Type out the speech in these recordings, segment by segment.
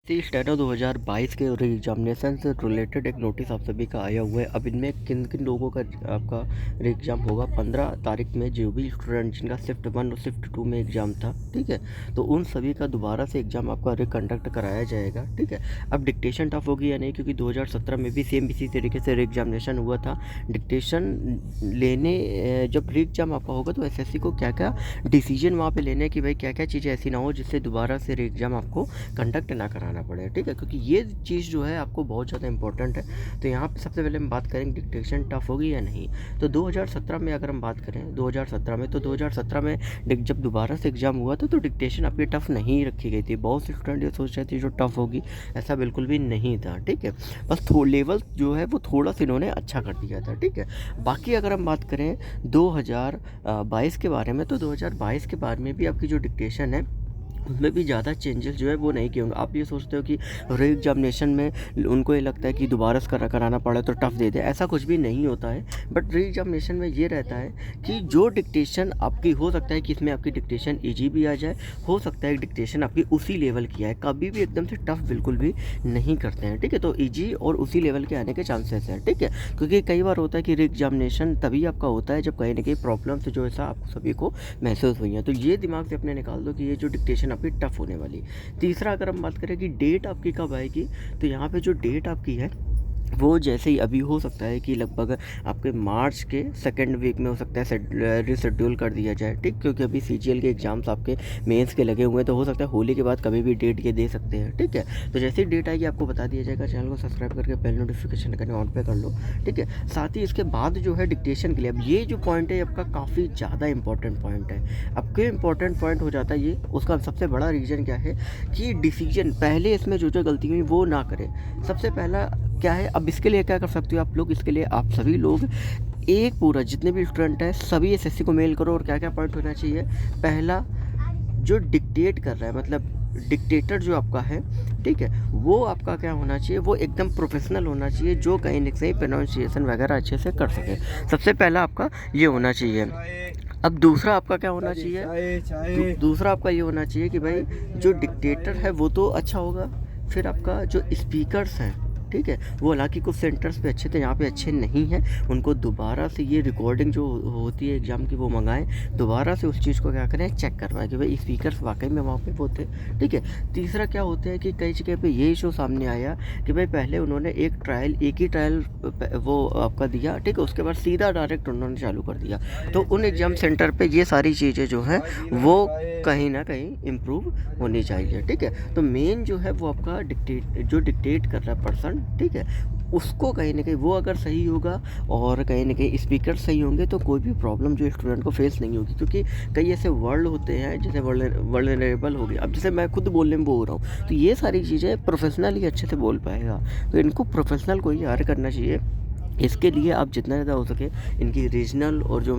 30 steno 2022 के re examination से related एक नोटिस आप सभी का आया हुआ है। अब इनमें किन किन लोगों का आपका री एग्ज़ाम होगा। 15 तारीख में जो भी स्टूडेंट जिनका शिफ्ट 1 और शिफ्ट 2 में एग्ज़ाम था, ठीक है, तो उन सभी का दोबारा से एग्ज़ाम आपका रिकंडक्ट कराया जाएगा, ठीक है। अब डिक्टेशन टफ होगी या नहीं, क्योंकि 2017 में भी सेम इसी तरीके से री एग्जामिनेशन हुआ था। डिक्टेशन लेने जब री एग्ज़ाम आपका होगा तो एसएससी को क्या क्या डिसीजन वहाँ पे लेने हैं कि भाई क्या क्या चीज़ें ऐसी ना हो जिससे दोबारा से री एग्ज़ाम आपको कंडक्ट ना कराना पड़े, ठीक है, क्योंकि ये चीज़ जो है आपको बहुत ज़्यादा इंपॉर्टेंट है। तो यहाँ पे सबसे पहले हम बात करेंगे डिक्टेशन टफ होगी या नहीं। तो 2017 में अगर हम बात करें 2017 में, तो 2017 में जब दोबारा से एग्ज़ाम हुआ था तो डिक्टेशन आपकी टफ नहीं रखी गई थी। बहुत से स्टूडेंट ये सोच रहे थे जो टफ होगी, ऐसा बिल्कुल भी नहीं था, ठीक है। बस लेवल जो है वो थोड़ा सा इन्होंने अच्छा कर दिया था, ठीक है। बाकी अगर हम बात करें 2022 के बारे में, तो 2022 के बारे में भी आपकी जो डिक्टेशन है उसमें भी ज़्यादा चेंजेस जो है वो नहीं किए होंगे। आप ये सोचते हो कि री एग्जामिनेशन में उनको ये लगता है कि दोबारा से कराना पड़ा तो टफ दे दे, ऐसा कुछ भी नहीं होता है। बट री एग्जामिनेशन में ये रहता है कि जो डिक्टेशन आपकी हो सकता है कि इसमें आपकी डिक्टेशन ईजी भी आ जाए, हो सकता है डिक्टेशन आपकी उसी लेवल की है, कभी भी एकदम से टफ बिल्कुल भी नहीं करते हैं, ठीक है। तो ईजी और उसी लेवल के आने के चांसेस हैं, ठीक है, क्योंकि कई बार होता है कि री एग्जामिनेशन तभी आपका होता है जब कहीं ना कहीं प्रॉब्लम्स जो ऐसा आप सभी को महसूस हुई हैं। तो ये दिमाग से अपने निकाल दो कि ये जो डिक्टेशन आपकी टफ होने वाली। तीसरा अगर हम बात करें कि डेट आपकी कब आएगी, तो यहाँ पे जो डेट आपकी है वो जैसे ही अभी हो सकता है कि लगभग आपके मार्च के सेकंड वीक में हो सकता है रिशेड्यूल कर दिया जाए, ठीक, क्योंकि अभी सीजीएल के एग्ज़ाम्स आपके मेंस के लगे हुए हैं, तो हो सकता है होली के बाद कभी भी डेट ये दे सकते हैं, ठीक है। तो जैसे ही डेट आएगी आपको बता दिया जाएगा। चैनल को सब्सक्राइब करके बेल नोटिफिकेशन करके ऑन पे कर लो, ठीक है। साथ ही इसके बाद जो है डिक्टेशन के लिए अब ये जो पॉइंट है आपका काफ़ी ज़्यादा इंपॉर्टेंट पॉइंट है। अब क्यों इंपॉर्टेंट पॉइंट हो जाता है ये, उसका सबसे बड़ा रीज़न क्या है कि डिसीजन पहले इसमें जो जो गलती हुई वो ना करें। सबसे पहला क्या है, अब इसके लिए क्या कर सकते हो आप लोग, इसके लिए आप सभी लोग एक पूरा जितने भी स्टूडेंट हैं सभी एसएससी को मेल करो। और क्या क्या पॉइंट होना चाहिए, पहला जो डिक्टेट कर रहा है, मतलब डिक्टेटर जो आपका है, ठीक है, वो आपका क्या होना चाहिए, वो एकदम प्रोफेशनल होना चाहिए, जो कहीं ना कहीं प्रोनाउंसिएशन वगैरह अच्छे से कर सके। सबसे पहला आपका ये होना चाहिए। अब दूसरा आपका क्या होना चाहिए, दूसरा आपका ये होना चाहिए कि भाई जो डिक्टेटर है वो तो अच्छा होगा, फिर आपका जो स्पीकर्स हैं, ठीक है, वो हालांकि कुछ सेंटर्स पे अच्छे थे, यहाँ पे अच्छे नहीं हैं, उनको दोबारा से ये रिकॉर्डिंग जो होती है एग्ज़ाम की वो मंगाएं, दोबारा से उस चीज़ को क्या करें चेक करवाएं कि भाई स्पीकर्स वाकई में वहाँ पे वो थे, ठीक है। तीसरा क्या होता है कि कई जगह पे ये इशू सामने आया कि भाई पहले उन्होंने एक ही ट्रायल वो आपका दिया, ठीक है, उसके बाद सीधा डायरेक्ट उन्होंने चालू कर दिया। तो उन एग्ज़ाम सेंटर पर ये सारी चीज़ें जो हैं वो कहीं ना कहीं इम्प्रूव होनी चाहिए, ठीक है। तो मेन जो है वो आपका डिक्टेट कर रहा है पर्सन, ठीक है, उसको कहीं ना कहीं वो अगर सही होगा और कहीं ना कहीं स्पीकर सही होंगे तो कोई भी प्रॉब्लम जो स्टूडेंट को फेस नहीं होगी। क्योंकि कई ऐसे वर्ड होते हैं जैसे वर्ल्नरेबल हो गया, अब जैसे मैं खुद बोलने में बोल रहा हूँ, तो ये सारी चीज़ें प्रोफेशनल ही अच्छे से बोल पाएगा, तो इनको प्रोफेशनल को ही हायर करना चाहिए। इसके लिए आप जितना ज़्यादा हो सके इनकी रीजनल और जो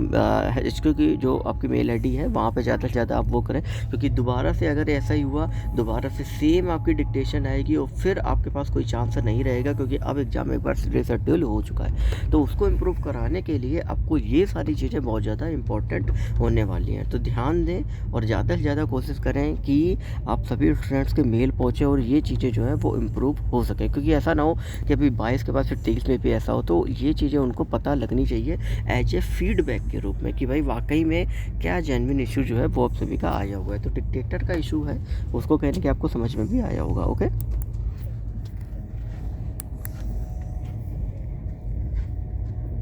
एचक्यू की जो आपकी मेल आईडी है वहाँ पे ज़्यादा से ज़्यादा आप वो करें, क्योंकि दोबारा से अगर ऐसा ही हुआ दोबारा से सेम आपकी डिक्टेशन आएगी और फिर आपके पास कोई चांस नहीं रहेगा, क्योंकि अब एग्ज़ाम एक बार रिशेड्यूल हो चुका है। तो उसको इम्प्रूव कराने के लिए आपको ये सारी चीज़ें बहुत ज़्यादा इंपॉर्टेंट होने वाली हैं। तो ध्यान दें और ज़्यादा से ज़्यादा कोशिश करें कि आप सभी स्टूडेंट्स के मेल पहुँचे और ये चीज़ें जो है वो इम्प्रूव हो सके, क्योंकि ऐसा ना हो कि अभी 22 के बाद फिर 23 में भी ऐसा हो। तो ये चीज़ें उनको पता लगनी चाहिए एज ए फीडबैक के रूप में कि भाई वाकई में क्या जेन्युइन इशू जो है वो आप सभी का आया हुआ है। तो डिक्टेटर का इशू है उसको कहने के आपको समझ में भी आया होगा। ओके।